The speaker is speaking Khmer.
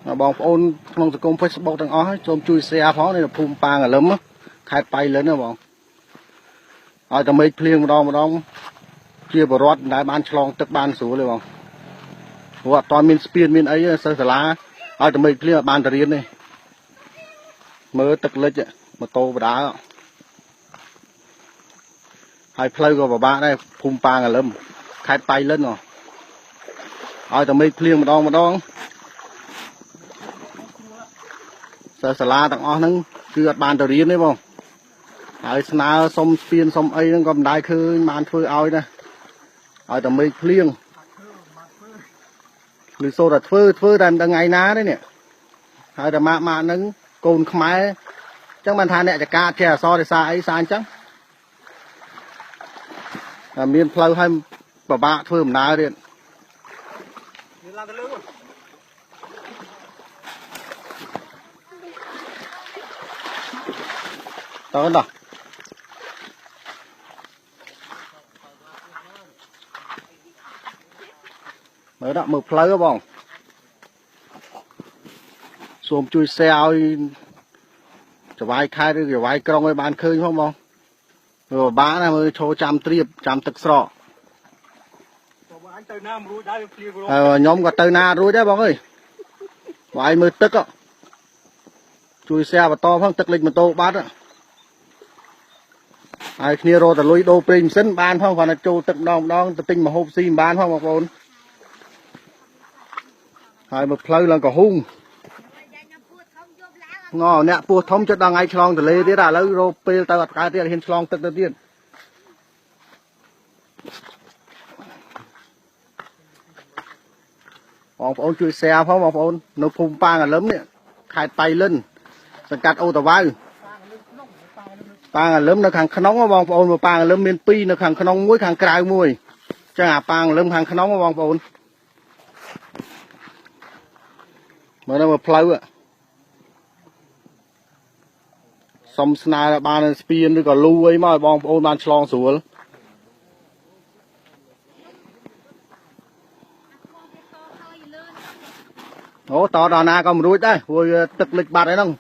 បងប្អូនក្នុងសង្គម Facebook ទាំងអស់ចូលជួយ share ផងនេះភូមិប៉ាងអលឹមខេត្តបៃលិនណាបងឲ្យតែមេឃភ្លៀងម្ដងជាបរិវត្តដែលបានឆ្លងទឹកបានស្រួលទេបងព្រោះអត់តមានស្ពានមានអីសិស្សសាលាឲ្យតែមេឃភ្លៀងបានទៅរៀនទេមើលទឹកលិចម៉ូតូបដាហើយផ្លូវក៏ពិបាកដែរភូមិប៉ាងអលឹមខេត្តបៃលិនឲ្យតែមេឃភ្លៀងម្ដងសិស្សសាលាទាំងអស់ហ្នឹងគឺអត់បានទៅរៀនទេបងហើយស្នើសុំស្ពានសុំអីហ្នឹងក៏មិនដែរឃើញបានធ្វើឲ្យណាឲ្យតែមេឃភ្លៀងឬសូត្រតែធ្វើតែមិនដឹងថ្ងៃណាទេនេះហើយតែម៉ាក់ហ្នឹងកូនខ្មែរអញ្ចឹងបានថាអ្នកចការចេះអសរទេសារអីសារអញ្ចឹងតែមានផ្លូវឲ្យពិបាកធ្វើដំណើរទៀតឡើងទៅលើតើដល់មើលដល់មើលផ្លូវបងសូមជួយ share ឲ្យចវាយខេត្តឬចវាយក្រុងឲ្យបានឃើញផងបងមើលបាក់ណាមើលឈរចាំត្រៀបចាំទឹកស្រកអញទៅណាមិនរួចដែរភ្លៀងខ្ញុំក៏ទៅណារួចដែរបងអើយវាយមើលទឹកជួយ share បន្តផងទឹកលិចម៉ូតូបាត់ហើយគ្នារត់ទៅលុយដូរប្រេងម៉ាស៊ីនបានផងគាត់ទៅចូលទឹកម្ដងទៅទិញម្ហូបស៊ីមិនបានផងបងប្អូនហើយមកផ្លូវឡើងក៏ហុងអ្នកពោះធំចិត្តដល់ថ្ងៃឆ្លងទន្លេទៀតឥឡូវរោពេលទៅអត់កើតទៀតហ៊ានឆ្លងទឹកទៅទៀតបងប្អូនជួយ share ផងបងប្អូននៅភូមិប៉ាងអលឹមនេះខេត្តបៃលិនសង្កាត់អូតាវ៉ៅប៉ាងអលឹមនៅខាងក្នុងបងប្អូនប៉ាងអលឹមមាន2នៅខាងក្នុងមួយខាងក្រៅមួយអញ្ចឹងអាប៉ាងអលឹមខាងក្នុងបងប្អូនមើលនៅផ្លូវសុំស្នើឲ្យបានស្ពានឬក៏លូអីមកឲ្យបងប្អូនបានឆ្លងស្រួលអូតដល់ណាក៏មិនរួចដែរព្រោះទឹកលិចបាត់ហើយហ្នឹង